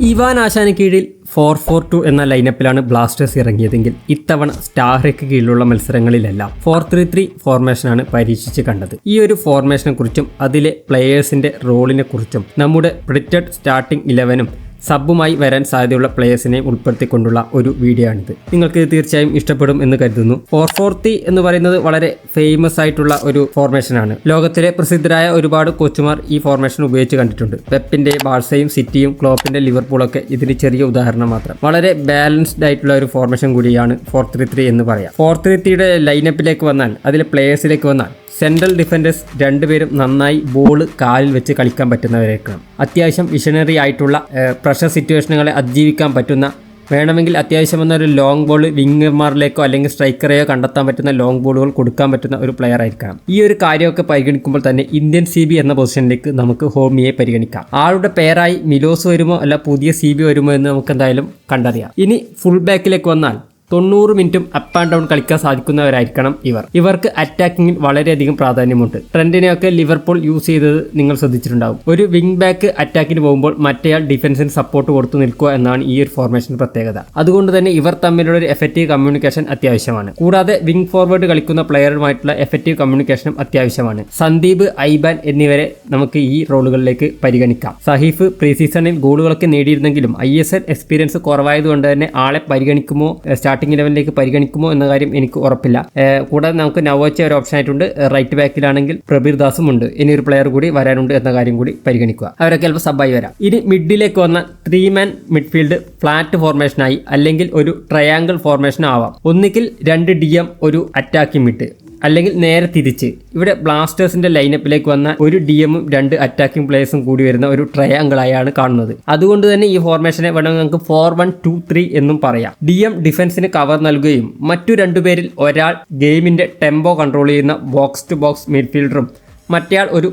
Ivan ആശാന് കീഴിൽ 4-4-2 എന്ന ലൈനപ്പിലാണ് ബ്ലാസ്റ്റേഴ്സ് ഇറങ്ങിയതെങ്കിൽ ഇത്തവണ സ്റ്റാർക്ക് കീഴിലുള്ള മത്സരങ്ങളിലെല്ലാം 4-3-3 ഫോർമേഷനാണ് പരീക്ഷിച്ച് കണ്ടത്. ഈ ഒരു ഫോർമേഷനെ കുറിച്ചും അതിലെ പ്ലെയേഴ്സിന്റെ റോളിനെ കുറിച്ചും നമ്മുടെ പ്രിഡിക്റ്റഡ് സ്റ്റാർട്ടിംഗ് 11-ഉം സബ്ബുമായി വരാൻ സാധ്യതയുള്ള പ്ലേയേഴ്സിനെ ഉൾപ്പെടുത്തിക്കൊണ്ടുള്ള ഒരു വീഡിയോ ആണിത്. നിങ്ങൾക്ക് തീർച്ചയായും ഇഷ്ടപ്പെടും എന്ന് കരുതുന്നു. 4-4-3 എന്ന് പറയുന്നത് വളരെ ഫേമസ് ആയിട്ടുള്ള ഒരു ഫോർമേഷനാണ്. ലോകത്തിലെ പ്രസിദ്ധരായ ഒരുപാട് കോച്ചുമാർ ഈ ഫോർമേഷൻ ഉപയോഗിച്ച് കണ്ടിട്ടുണ്ട്. പെപ്പിന്റെ ബാഴ്സയും സിറ്റിയും ക്ലോപ്പിന്റെ ലിവർപൂളൊക്കെ ഇതിന് ചെറിയ ഉദാഹരണം മാത്രം. വളരെ ബാലൻസ്ഡ് ആയിട്ടുള്ള ഒരു ഫോർമേഷൻ കൂടിയാണ് 4-3-3 എന്ന് പറയാം. 4-3-3യുടെ ലൈനപ്പിലേക്ക് വന്നാൽ, അതിലെ പ്ലേയേഴ്സിലേക്ക് വന്നാൽ, സെൻട്രൽ ഡിഫൻഡേഴ്സ് രണ്ടുപേരും നന്നായി ബോൾ കാലിൽ വെച്ച് കളിക്കാൻ പറ്റുന്നവരായിരിക്കണം. അത്യാവശ്യം വിഷണറി ആയിട്ടുള്ള പ്രഷർ സിറ്റുവേഷനുകളെ അതിജീവിക്കാൻ പറ്റുന്ന, വേണമെങ്കിൽ അത്യാവശ്യം വന്നൊരു ലോങ് ബോൾ വിങ്ങർമാരിലേക്കോ അല്ലെങ്കിൽ സ്ട്രൈക്കറെയോ കണ്ടെത്താൻ പറ്റുന്ന ലോങ് ബോളുകൾ കൊടുക്കാൻ പറ്റുന്ന ഒരു പ്ലെയർ ആയിരിക്കണം. ഈ ഒരു കാര്യമൊക്കെ പരിഗണിക്കുമ്പോൾ തന്നെ ഇന്ത്യൻ CB എന്ന പൊസിഷനിലേക്ക് നമുക്ക് ഹോമിയെ പരിഗണിക്കാം. ആളുടെ പേരായി മിലോസ് വരുമോ അല്ല പുതിയ CB വരുമോ എന്ന് നമുക്ക് എന്തായാലും കണ്ടറിയാം. ഇനി ഫുൾ ബാക്കിലേക്ക് വന്നാൽ 90 മിനിറ്റും അപ്പ് ആൻഡ് ഡൗൺ കളിക്കാൻ സാധിക്കുന്നവരായിരിക്കണം ഇവർക്ക് അറ്റാക്കിങ്ങിൽ വളരെയധികം പ്രാധാന്യമുണ്ട്. ട്രെൻഡിനെയൊക്കെ ലിവർപൂൾ യൂസ് ചെയ്തത് നിങ്ങൾ ശ്രദ്ധിച്ചിട്ടുണ്ടാവും. ഒരു വിങ് ബാക്ക് അറ്റാക്കിന് പോകുമ്പോൾ മറ്റേയാൾ ഡിഫൻസിന് സപ്പോർട്ട് കൊടുത്തു നിൽക്കുക എന്നാണ് ഈ ഒരു ഫോർമേഷന്റെ പ്രത്യേകത. അതുകൊണ്ട് തന്നെ ഇവർ തമ്മിലുള്ള ഒരു എഫക്റ്റീവ് കമ്മ്യൂണിക്കേഷൻ അത്യാവശ്യമാണ്. കൂടാതെ വിങ് ഫോർവേഡ് കളിക്കുന്ന പ്ലെയറുമായിട്ടുള്ള എഫക്റ്റീവ് കമ്മ്യൂണിക്കേഷനും അത്യാവശ്യമാണ്. സന്ദീപ്, ഐബാൻ എന്നിവരെ നമുക്ക് ഈ റോളുകളിലേക്ക് പരിഗണിക്കാം. സഹീഫ് പ്രീ സീസണിൽ ഗോളുകളൊക്കെ നേടിയിരുന്നെങ്കിലും ISL എക്സ്പീരിയൻസ് കുറവായതുകൊണ്ട് തന്നെ ആളെ പരിഗണിക്കുമോ, സ്റ്റാർട്ടിംഗ് 11ലേക്ക് പരിഗണിക്കുമോ എന്ന കാര്യം എനിക്ക് ഉറപ്പില്ല. കൂടാതെ നമുക്ക് നവോച്ച ഒരു ഓപ്ഷൻ ആയിട്ടുണ്ട്. റൈറ്റ് ബാക്കിലാണെങ്കിൽ പ്രബീർ ദാസും ഉണ്ട്. ഇനി ഒരു പ്ലെയർ കൂടി വരാനുണ്ട് എന്ന കാര്യം കൂടി പരിഗണിക്കുക. അവരൊക്കെ ചിലപ്പോൾ സബായി വരാം. ഇനി മിഡിലേക്ക് വന്ന 3-man മിഡ്ഫീൽഡ് ഫ്ലാറ്റ് ഫോർമേഷനായി അല്ലെങ്കിൽ ഒരു ട്രയാങ്കിൾ ഫോർമേഷൻ ആവാം. ഒന്നുകിൽ 2 DM ഒരു അറ്റാക്കിംഗ് മിഡ്, അല്ലെങ്കിൽ നേരെ തിരിച്ച്. ഇവിടെ ബ്ലാസ്റ്റേഴ്സിന്റെ ലൈനപ്പിലേക്ക് വന്ന ഒരു DMഉം 2 അറ്റാക്കിംഗ് പ്ലേയേഴ്സും കൂടി വരുന്ന ഒരു ട്രയാങ്കിളായാണ് കാണുന്നത്. അതുകൊണ്ട് തന്നെ ഈ ഫോർമേഷനെ വേണമെങ്കിൽ നമുക്ക് 4-1-2-3 എന്നും പറയാം. DM ഡിഫൻസിന് കവർ നൽകുകയും മറ്റു 2 പേരിൽ ഒരാൾ ഗെയിമിന്റെ ടെമ്പോ കൺട്രോൾ ചെയ്യുന്ന ബോക്സ് ടു ബോക്സ് മിഡ്ഫീൽഡറും മറ്റേയാൾ ഒരു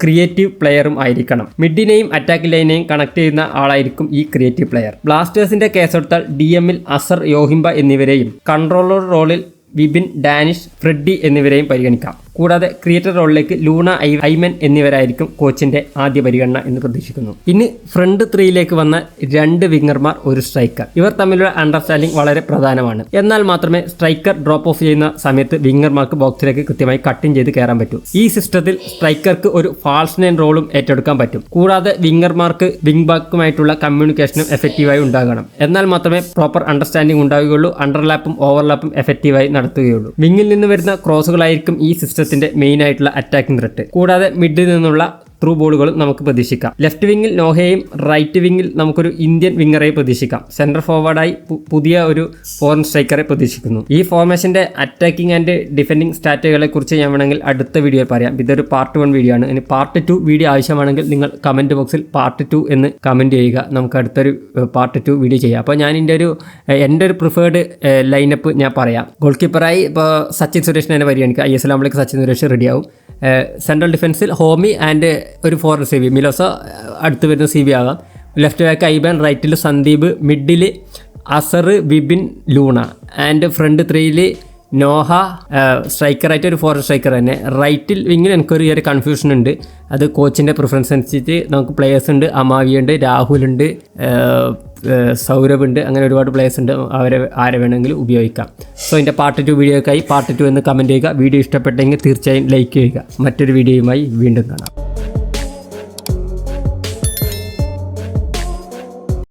ക്രിയേറ്റീവ് പ്ലെയറും ആയിരിക്കണം. മിഡിനെയും അറ്റാക്ക് ലൈനെയും കണക്ട് ചെയ്യുന്ന ആളായിരിക്കും ഈ ക്രിയേറ്റീവ് പ്ലെയർ. ബ്ലാസ്റ്റേഴ്സിന്റെ കേസെടുത്താൽ DMൽ അസർ, യോഹിംബ എന്നിവരെയും കൺട്രോളർ റോളിൽ വിപിൻ, ഡാനിഷ്, ഫ്രെഡി എന്നിവരെയും പരിഗണിക്കാം. കൂടാതെ ക്രിയേറ്റർ റോളിലേക്ക് ലൂണ, ഐമൻ എന്നിവരായിരിക്കും കോച്ചിന്റെ ആദ്യ പരിഗണന എന്ന് പ്രതീക്ഷിക്കുന്നു. ഇനി ഫ്രണ്ട് 3യിലേക്ക് വന്ന 2 വിങ്ങർമാർ, ഒരു സ്ട്രൈക്കർ. ഇവർ തമ്മിലുള്ള അണ്ടർസ്റ്റാൻഡിംഗ് വളരെ പ്രധാനമാണ്. എന്നാൽ മാത്രമേ സ്ട്രൈക്കർ ഡ്രോപ്പ് ഓഫ് ചെയ്യുന്ന സമയത്ത് വിങ്ങർമാർക്ക് ബോക്സിലേക്ക് കൃത്യമായി കട്ടിങ് ചെയ്ത് കയറാൻ പറ്റൂ. ഈ സിസ്റ്റത്തിൽ സ്ട്രൈക്കർക്ക് ഒരു ഫാൾസ് നൈൻ റോളും ഏറ്റെടുക്കാൻ പറ്റും. കൂടാതെ വിങ്ങർമാർക്ക് വിങ് ബാക്കുമായിട്ടുള്ള കമ്മ്യൂണിക്കേഷനും എഫക്റ്റീവായി ഉണ്ടാകണം. എന്നാൽ മാത്രമേ പ്രോപ്പർ അണ്ടർസ്റ്റാൻഡിംഗ് ഉണ്ടാവുകയുള്ളൂ. അണ്ടർലാപ്പും ഓവർലാപ്പും എഫക്റ്റീവായി നടത്തുകയുള്ളൂ. വിങ്ങിൽ നിന്ന് വരുന്ന ക്രോസുകളായിരിക്കും ഈ സിസ്റ്റത്തിന്റെ മെയിൻ ആയിട്ടുള്ള അറ്റാക്കിംഗ് ത്രെറ്റ്. കൂടാതെ മിഡിൽ നിന്നുള്ള ത്രൂ ബോളുകളും നമുക്ക് പ്രതീക്ഷിക്കാം. ലെഫ്റ്റ് വിങ്ങിൽ നോഹയും റൈറ്റ് വിങ്ങിൽ നമുക്കൊരു ഇന്ത്യൻ വിങ്ങറെ പ്രതീക്ഷിക്കാം. സെൻട്രൽ ഫോർവേഡായി പുതിയ ഒരു ഫോറിൻ സ്ട്രൈക്കറെ പ്രതീക്ഷിക്കുന്നു. ഈ ഫോർമേഷന്റെ അറ്റാക്കിംഗ് ആൻഡ് ഡിഫെൻഡിങ് സ്റ്റാറ്റുകളെ കുറിച്ച് ഞാൻ വേണമെങ്കിൽ അടുത്ത വീഡിയോയിൽ പറയാം. ഇതൊരു പാർട്ട് 1 വീഡിയോ ആണ്. ഇനി പാർട്ട് 2 വീഡിയോ ആവശ്യമാണെങ്കിൽ നിങ്ങൾ കമന്റ് ബോക്സിൽ പാർട്ട് 2 എന്ന് കമന്റ് ചെയ്യുക. നമുക്ക് അടുത്തൊരു പാർട്ട് 2 വീഡിയോ ചെയ്യാം. അപ്പോൾ ഞാൻ എൻ്റെ ഒരു പ്രിഫേർഡ് ലൈനപ്പ് ഞാൻ പറയാം. ഗോൾ കീപ്പറായി ഇപ്പോൾ സച്ചിൻ സുരേഷിനെ തന്നെ പരിഗണിക്കുക. ISL ആകുമ്പോഴേക്ക് സച്ചിൻ സുരേഷ് റെഡിയാവും. സെൻട്രൽ ഡിഫൻസിൽ ഹോമി ആൻഡ് ഒരു ഫോറിൻ CB, മിലോസോ അടുത്ത് വരുന്ന CB ആകാം. ലെഫ്റ്റ് ബാക്ക് ഐബാൻ, റൈറ്റിൽ Sandeep, middle Azhar, Vipin, Luna and front 3യിൽ നോഹ, സ്ട്രൈക്കറായിട്ട് ഒരു ഫോറിൻ സ്ട്രൈക്കർ തന്നെ. റൈറ്റിൽ വിങ്ങിൽ എനിക്കൊരു ചെറിയ കൺഫ്യൂഷൻ ഉണ്ട്. അത് കോച്ചിൻ്റെ പ്രിഫറൻസ് അനുസരിച്ച് നമുക്ക് പ്ലേയേഴ്സ് ഉണ്ട്. അമാവി ഉണ്ട്, രാഹുലുണ്ട്, സൗരഭ് ഉണ്ട്, അങ്ങനെ ഒരുപാട് പ്ലേയേഴ്സ് ഉണ്ട്. ആരെ വേണമെങ്കിലും ഉപയോഗിക്കാം. സോ ഇതിൻ്റെ പാർട്ട് 2 വീഡിയോക്കായി പാർട്ട് 2 എന്ന് കമൻറ്റ് ചെയ്യുക. വീഡിയോ ഇഷ്ടപ്പെട്ടെങ്കിൽ തീർച്ചയായും ലൈക്ക് ചെയ്യുക. മറ്റൊരു വീഡിയോയുമായി വീണ്ടും കാണാം.